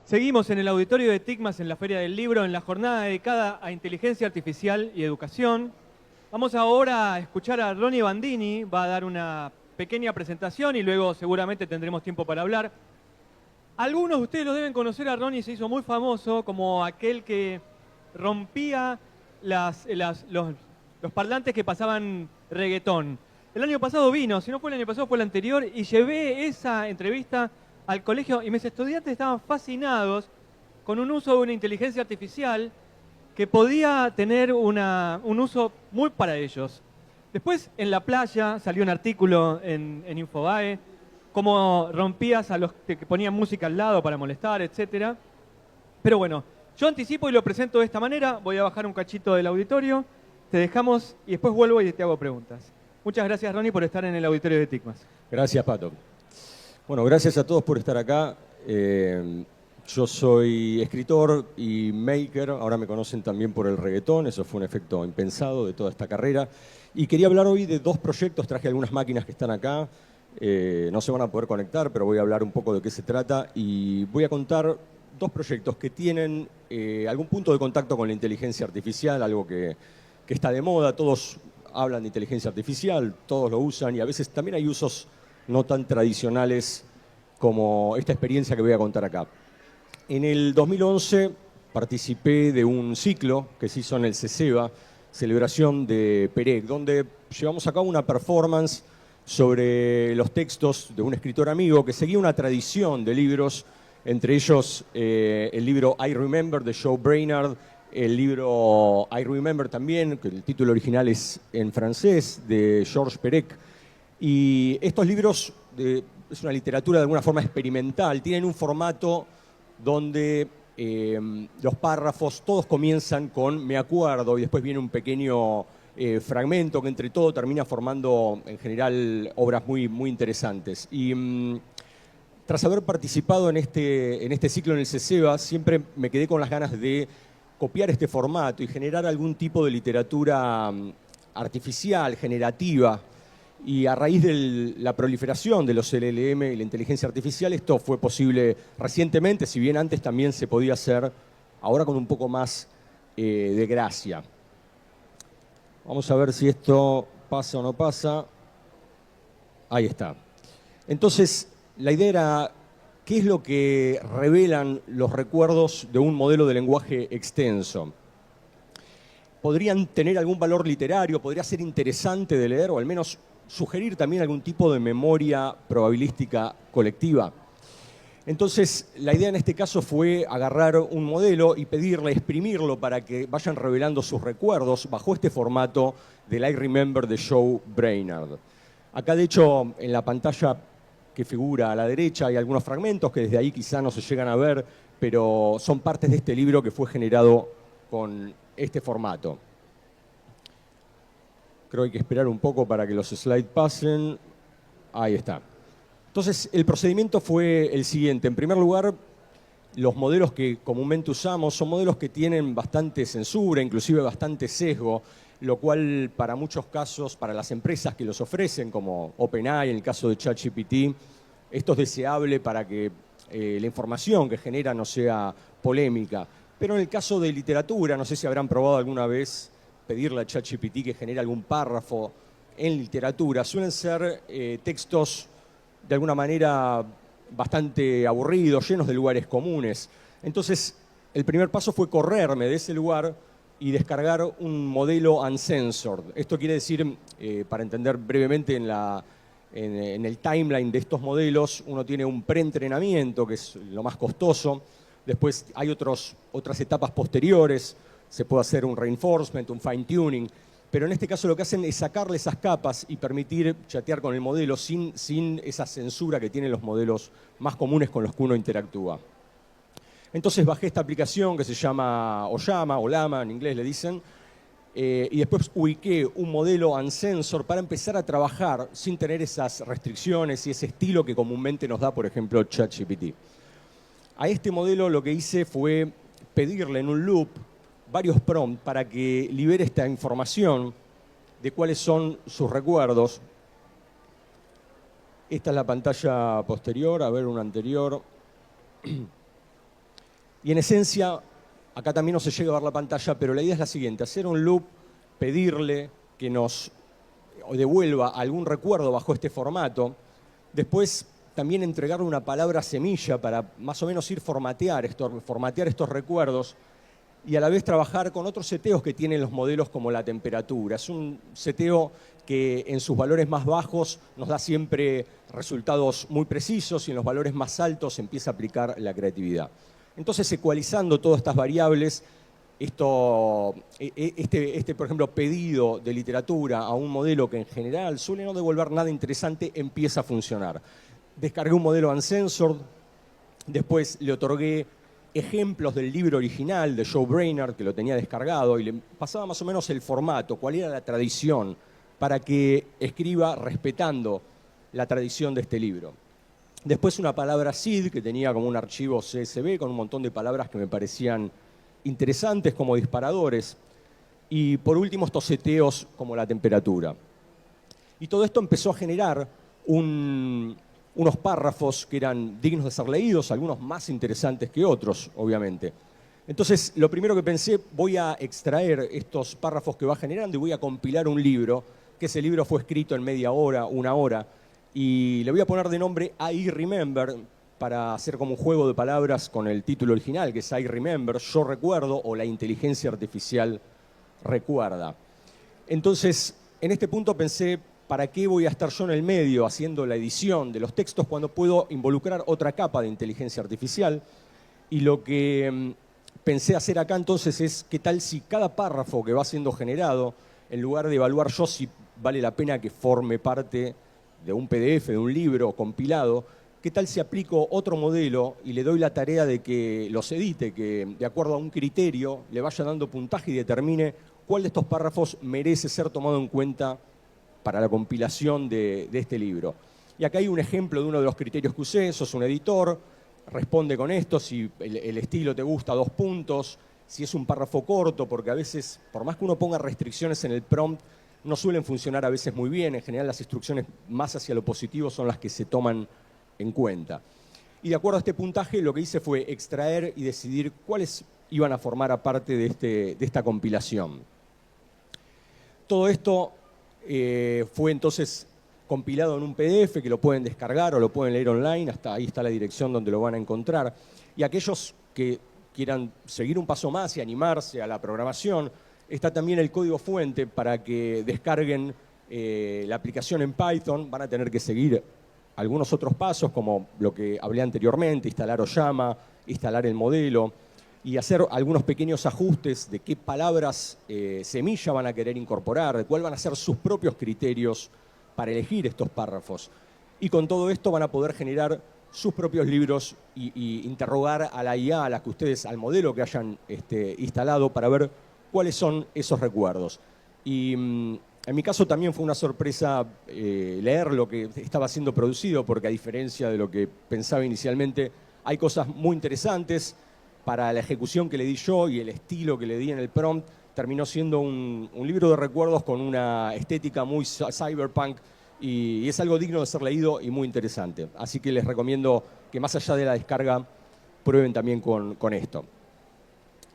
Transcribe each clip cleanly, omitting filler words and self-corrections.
Seguimos en el auditorio de TICMAS en la Feria del Libro, en la jornada dedicada a inteligencia artificial y educación. Vamos ahora a escuchar a Ronnie Bandini, va a dar una pequeña presentación y luego seguramente tendremos tiempo para hablar. Algunos de ustedes lo deben conocer a Ronnie, se hizo muy famoso como aquel que rompía los parlantes que pasaban reggaetón. El año pasado vino, si no fue el año pasado fue el anterior, y llevé esa entrevista al colegio y mis estudiantes estaban fascinados con un uso de una inteligencia artificial que podía tener un uso muy para ellos. Después en la playa salió un artículo en Infobae, cómo rompías a los que ponían música al lado para molestar, etc. Pero bueno, yo anticipo y lo presento de esta manera, voy a bajar un cachito del auditorio, te dejamos y después vuelvo y te hago preguntas. Muchas gracias, Ronnie, por estar en el auditorio de TICMAS. Gracias, Pato. Bueno, gracias a todos por estar acá. Yo soy escritor y maker, ahora me conocen también por el reggaetón, eso fue un efecto impensado de toda esta carrera. Y quería hablar hoy de dos proyectos, traje algunas máquinas que están acá, no se van a poder conectar, pero voy a hablar un poco de qué se trata y voy a contar dos proyectos que tienen algún punto de contacto con la inteligencia artificial, algo que está de moda, todos hablan de inteligencia artificial, todos lo usan y a veces también hay usos no tan tradicionales como esta experiencia que voy a contar acá. En el 2011 participé de un ciclo que se hizo en el CESEBA, celebración de Perec, donde llevamos a cabo una performance sobre los textos de un escritor amigo que seguía una tradición de libros, entre ellos el libro I Remember de Joe Brainard, el libro I Remember también, que el título original es en francés, de Georges Perec. Y estos libros, es una literatura de alguna forma experimental, tienen un formato donde los párrafos todos comienzan con me acuerdo y después viene un pequeño fragmento que entre todo termina formando en general obras muy, muy interesantes. Y tras haber participado en este ciclo en el CESEBA, siempre me quedé con las ganas de copiar este formato y generar algún tipo de literatura artificial, generativa. Y a raíz de la proliferación de los LLM y la inteligencia artificial, esto fue posible recientemente, si bien antes también se podía hacer, ahora con un poco más de gracia. Vamos a ver si esto pasa o no pasa. Ahí está. Entonces, la idea era, ¿qué es lo que revelan los recuerdos de un modelo de lenguaje extenso? Podrían tener algún valor literario, podría ser interesante de leer, o al menos sugerir también algún tipo de memoria probabilística colectiva. Entonces, la idea en este caso fue agarrar un modelo y pedirle, exprimirlo para que vayan revelando sus recuerdos bajo este formato del I Remember de Joe Brainard. Acá, de hecho, en la pantalla que figura a la derecha hay algunos fragmentos que desde ahí quizá no se llegan a ver, pero son partes de este libro que fue generado con este formato. Creo que hay que esperar un poco para que los slides pasen. Ahí está. Entonces, el procedimiento fue el siguiente. En primer lugar, los modelos que comúnmente usamos son modelos que tienen bastante censura, inclusive bastante sesgo, lo cual para muchos casos, para las empresas que los ofrecen, como OpenAI, en el caso de ChatGPT, esto es deseable para que la información que genera no sea polémica. Pero en el caso de literatura, no sé si habrán probado alguna vez pedirle a ChatGPT que genere algún párrafo en literatura, suelen ser textos de alguna manera bastante aburridos, llenos de lugares comunes. Entonces, el primer paso fue correrme de ese lugar y descargar un modelo uncensored. Esto quiere decir, para entender brevemente en el timeline de estos modelos, uno tiene un preentrenamiento, que es lo más costoso. Después hay otras etapas posteriores. Se puede hacer un reinforcement, un fine tuning, pero en este caso lo que hacen es sacarle esas capas y permitir chatear con el modelo sin esa censura que tienen los modelos más comunes con los que uno interactúa. Entonces bajé esta aplicación que se llama Oyama, o Llama en inglés le dicen, y después ubiqué un modelo uncensored para empezar a trabajar sin tener esas restricciones y ese estilo que comúnmente nos da, por ejemplo, ChatGPT. A este modelo lo que hice fue pedirle en un loop varios prompts para que libere esta información de cuáles son sus recuerdos. Esta es la pantalla posterior, a ver una anterior. Y en esencia, acá también no se llega a ver la pantalla, pero la idea es la siguiente: hacer un loop, pedirle que nos devuelva algún recuerdo bajo este formato, después también entregarle una palabra semilla para más o menos ir formatear estos recuerdos, y a la vez trabajar con otros seteos que tienen los modelos, como la temperatura. Es un seteo que en sus valores más bajos nos da siempre resultados muy precisos, y en los valores más altos empieza a aplicar la creatividad. Entonces, ecualizando todas estas variables, por ejemplo, pedido de literatura a un modelo que en general suele no devolver nada interesante, empieza a funcionar. Descargué un modelo Uncensored, después le otorgué ejemplos del libro original de Joe Brainard, que lo tenía descargado, y le pasaba más o menos el formato, cuál era la tradición, para que escriba respetando la tradición de este libro. Después una palabra seed, que tenía como un archivo CSV con un montón de palabras que me parecían interesantes como disparadores. Y por último, estos seteos como la temperatura. Y todo esto empezó a generar unos párrafos que eran dignos de ser leídos, algunos más interesantes que otros, obviamente. Entonces, lo primero que pensé, voy a extraer estos párrafos que va generando y voy a compilar un libro, que ese libro fue escrito en media hora, una hora, y le voy a poner de nombre I Remember, para hacer como un juego de palabras con el título original, que es I Remember, yo recuerdo, o la inteligencia artificial recuerda. Entonces, en este punto pensé, ¿para qué voy a estar yo en el medio haciendo la edición de los textos cuando puedo involucrar otra capa de inteligencia artificial? Y lo que pensé hacer acá entonces es, ¿qué tal si cada párrafo que va siendo generado, en lugar de evaluar yo si vale la pena que forme parte de un PDF, de un libro compilado, qué tal si aplico otro modelo y le doy la tarea de que los edite, que de acuerdo a un criterio le vaya dando puntaje y determine cuál de estos párrafos merece ser tomado en cuenta para la compilación de este libro? Y acá hay un ejemplo de uno de los criterios que usé. Sos un editor, responde con esto, si el estilo te gusta, 2 puntos, si es un párrafo corto, porque a veces, por más que uno ponga restricciones en el prompt, no suelen funcionar a veces muy bien. En general, las instrucciones más hacia lo positivo son las que se toman en cuenta. Y de acuerdo a este puntaje, lo que hice fue extraer y decidir cuáles iban a formar parte de esta compilación. Todo esto fue entonces compilado en un PDF que lo pueden descargar o lo pueden leer online. Hasta ahí está la dirección donde lo van a encontrar. Y aquellos que quieran seguir un paso más y animarse a la programación, está también el código fuente para que descarguen la aplicación en Python. Van a tener que seguir algunos otros pasos, como lo que hablé anteriormente: instalar Oyama, instalar el modelo y hacer algunos pequeños ajustes de qué palabras semilla van a querer incorporar, de cuál van a ser sus propios criterios para elegir estos párrafos. Y con todo esto van a poder generar sus propios libros y interrogar a la IA, al modelo que hayan instalado, para ver cuáles son esos recuerdos. Y en mi caso también fue una sorpresa leer lo que estaba siendo producido, porque a diferencia de lo que pensaba inicialmente, hay cosas muy interesantes. Para la ejecución que le di yo y el estilo que le di en el prompt, terminó siendo un libro de recuerdos con una estética muy cyberpunk, y es algo digno de ser leído y muy interesante. Así que les recomiendo que, más allá de la descarga, prueben también con esto.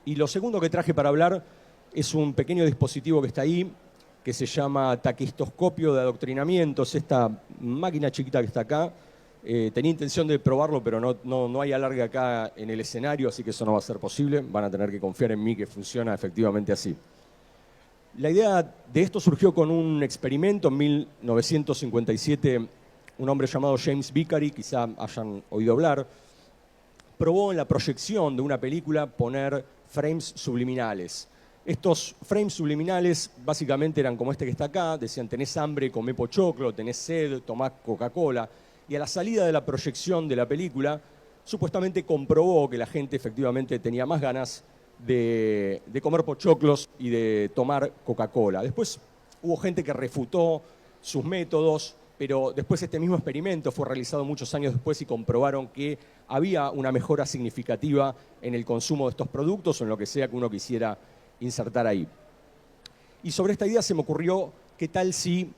Y lo segundo que traje para hablar es un pequeño dispositivo que está ahí, que se llama taquistoscopio de adoctrinamiento. Es esta máquina chiquita que está acá. Tenía intención de probarlo, pero no hay alargue acá en el escenario, así que eso no va a ser posible. Van a tener que confiar en mí que funciona efectivamente así. La idea de esto surgió con un experimento en 1957. Un hombre llamado James Vicary, quizá hayan oído hablar, probó en la proyección de una película poner frames subliminales. Estos frames subliminales básicamente eran como este que está acá. Decían: tenés hambre, comé pochoclo; tenés sed, tomá Coca-Cola. Y a la salida de la proyección de la película, supuestamente comprobó que la gente efectivamente tenía más ganas de comer pochoclos y de tomar Coca-Cola. Después hubo gente que refutó sus métodos, pero después este mismo experimento fue realizado muchos años después y comprobaron que había una mejora significativa en el consumo de estos productos o en lo que sea que uno quisiera insertar ahí. Y sobre esta idea se me ocurrió, ¿qué tal si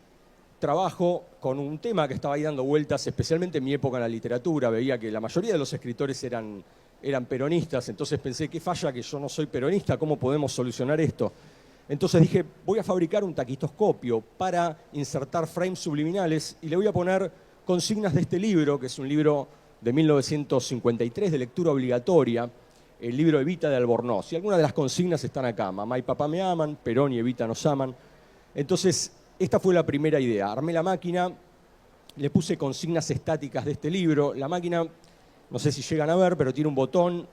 trabajo con un tema que estaba ahí dando vueltas, especialmente en mi época en la literatura? Veía que la mayoría de los escritores eran eran peronistas, entonces pensé, qué falla que yo no soy peronista, ¿cómo podemos solucionar esto? Entonces dije, voy a fabricar un taquitoscopio para insertar frames subliminales y le voy a poner consignas de este libro, que es un libro de 1953 de lectura obligatoria, el libro Evita de Albornoz. Y algunas de las consignas están acá, mamá y papá me aman, Perón y Evita nos aman. Entonces, esta fue la primera idea. Armé la máquina, le puse consignas estáticas de este libro. La máquina, no sé si llegan a ver, pero tiene un botón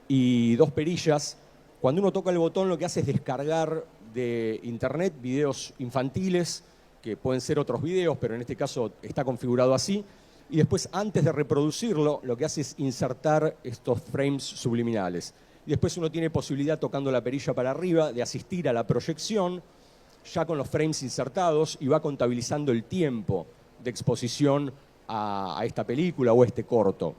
y dos perillas. Cuando uno toca el botón, lo que hace es descargar de internet videos infantiles, que pueden ser otros videos, pero en este caso está configurado así. Y después, antes de reproducirlo, lo que hace es insertar estos frames subliminales. Y después uno tiene posibilidad, tocando la perilla para arriba, de asistir a la proyección, ya con los frames insertados, y va contabilizando el tiempo de exposición a esta película o este corto.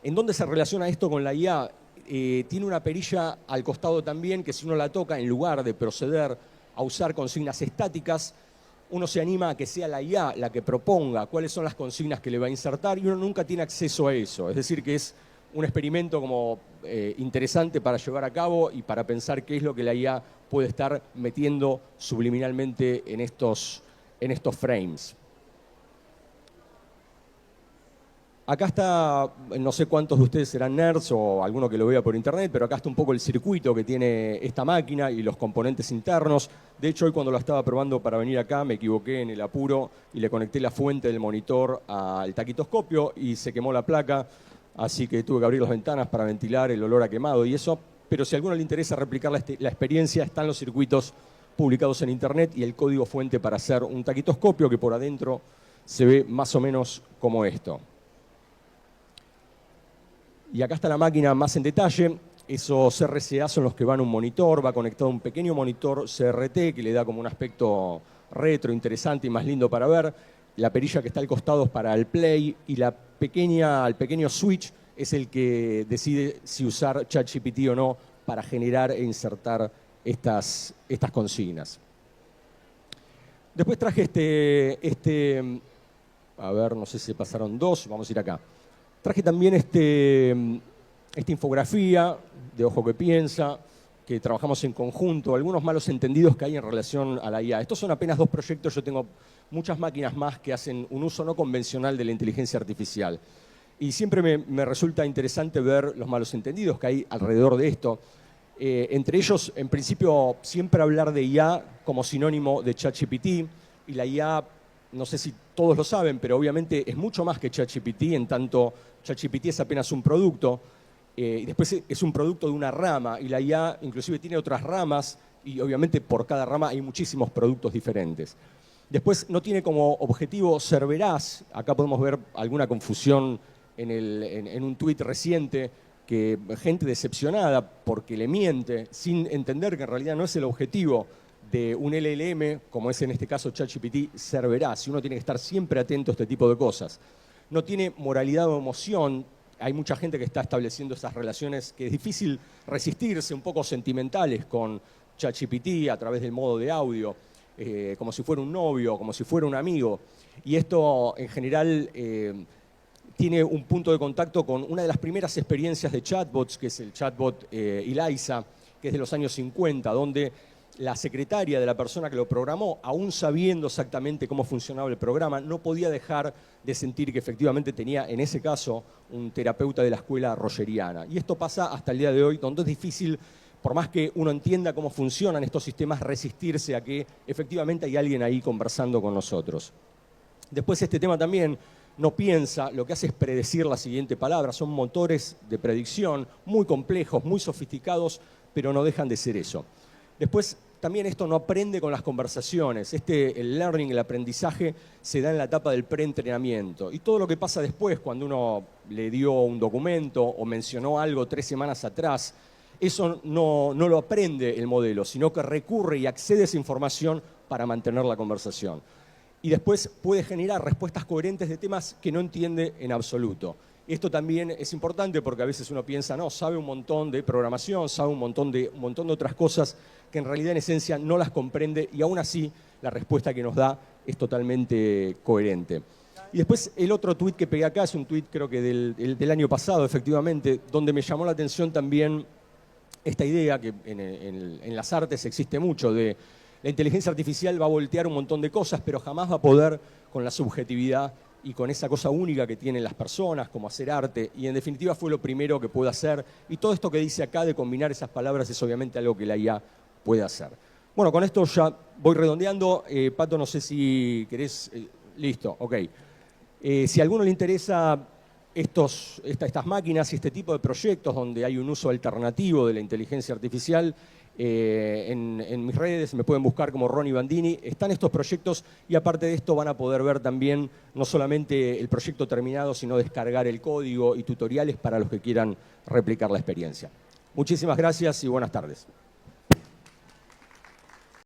¿En dónde se relaciona esto con la IA? Tiene una perilla al costado también, que si uno la toca, en lugar de proceder a usar consignas estáticas, uno se anima a que sea la IA la que proponga cuáles son las consignas que le va a insertar y uno nunca tiene acceso a eso. Es decir, que es un experimento como interesante para llevar a cabo y para pensar qué es lo que la IA puede estar metiendo subliminalmente en estos frames. Acá está, no sé cuántos de ustedes serán nerds o alguno que lo vea por internet, pero acá está un poco el circuito que tiene esta máquina y los componentes internos. De hecho, hoy cuando lo estaba probando para venir acá me equivoqué en el apuro y le conecté la fuente del monitor al taquitoscopio y se quemó la placa, así que tuve que abrir las ventanas para ventilar el olor a quemado y eso. Pero si a alguno le interesa replicar la experiencia, están los circuitos publicados en internet y el código fuente para hacer un taquitoscopio que por adentro se ve más o menos como esto. Y acá está la máquina más en detalle. Esos RCA son los que van a un monitor, va conectado a un pequeño monitor CRT que le da como un aspecto retro, interesante y más lindo para ver. La perilla que está al costado es para el play y el pequeño switch es el que decide si usar ChatGPT o no para generar e insertar estas consignas. Después traje a ver, no sé si pasaron dos, vamos a ir acá. Traje también esta infografía de Ojo que Piensa, que trabajamos en conjunto, algunos malos entendidos que hay en relación a la IA. Estos son apenas dos proyectos, yo tengo muchas máquinas más que hacen un uso no convencional de la inteligencia artificial. Y siempre me resulta interesante ver los malos entendidos que hay alrededor de esto. Entre ellos, en principio, siempre hablar de IA como sinónimo de ChatGPT, y la IA, no sé si todos lo saben, pero obviamente es mucho más que ChatGPT, en tanto ChatGPT es apenas un producto, y después es un producto de una rama, y la IA inclusive tiene otras ramas, y obviamente por cada rama hay muchísimos productos diferentes. Después no tiene como objetivo ser veraz, acá podemos ver alguna confusión en un tuit reciente, que gente decepcionada porque le miente, sin entender que en realidad no es el objetivo de un LLM, como es en este caso ChatGPT, ser veraz. Y uno tiene que estar siempre atento a este tipo de cosas. No tiene moralidad o emoción. Hay mucha gente que está estableciendo esas relaciones que es difícil resistirse, un poco sentimentales con ChatGPT a través del modo de audio, como si fuera un novio, como si fuera un amigo. Y esto en general tiene un punto de contacto con una de las primeras experiencias de chatbots, que es el chatbot Eliza, que es de los años 50, donde la secretaria de la persona que lo programó, aún sabiendo exactamente cómo funcionaba el programa, no podía dejar de sentir que efectivamente tenía, en ese caso, un terapeuta de la escuela rogeriana. Y esto pasa hasta el día de hoy, donde es difícil, por más que uno entienda cómo funcionan estos sistemas, resistirse a que efectivamente hay alguien ahí conversando con nosotros. Después este tema también no piensa, lo que hace es predecir la siguiente palabra. Son motores de predicción muy complejos, muy sofisticados, pero no dejan de ser eso. Después, también esto no aprende con las conversaciones. El learning, el aprendizaje, se da en la etapa del preentrenamiento. Y todo lo que pasa después, cuando uno le dio un documento o mencionó algo 3 semanas atrás, eso no lo aprende el modelo, sino que recurre y accede a esa información para mantener la conversación. Y después puede generar respuestas coherentes de temas que no entiende en absoluto. Esto también es importante porque a veces uno piensa, no, sabe un montón de programación, sabe un montón de otras cosas que en realidad en esencia no las comprende y aún así la respuesta que nos da es totalmente coherente. Y después el otro tuit que pegué acá es un tuit creo que del año pasado, efectivamente, donde me llamó la atención también esta idea que en las artes existe mucho de la inteligencia artificial va a voltear un montón de cosas, pero jamás va a poder con la subjetividad y con esa cosa única que tienen las personas, como hacer arte, y en definitiva fue lo primero que puede hacer, y todo esto que dice acá de combinar esas palabras es obviamente algo que la IA puede hacer. Bueno, con esto ya voy redondeando. Pato, no sé si querés... listo, ok. Si a alguno le interesa estas máquinas y este tipo de proyectos donde hay un uso alternativo de la inteligencia artificial, en mis redes me pueden buscar como Ronnie Bandini. Están estos proyectos y aparte de esto van a poder ver también no solamente el proyecto terminado, sino descargar el código y tutoriales para los que quieran replicar la experiencia. Muchísimas gracias y buenas tardes.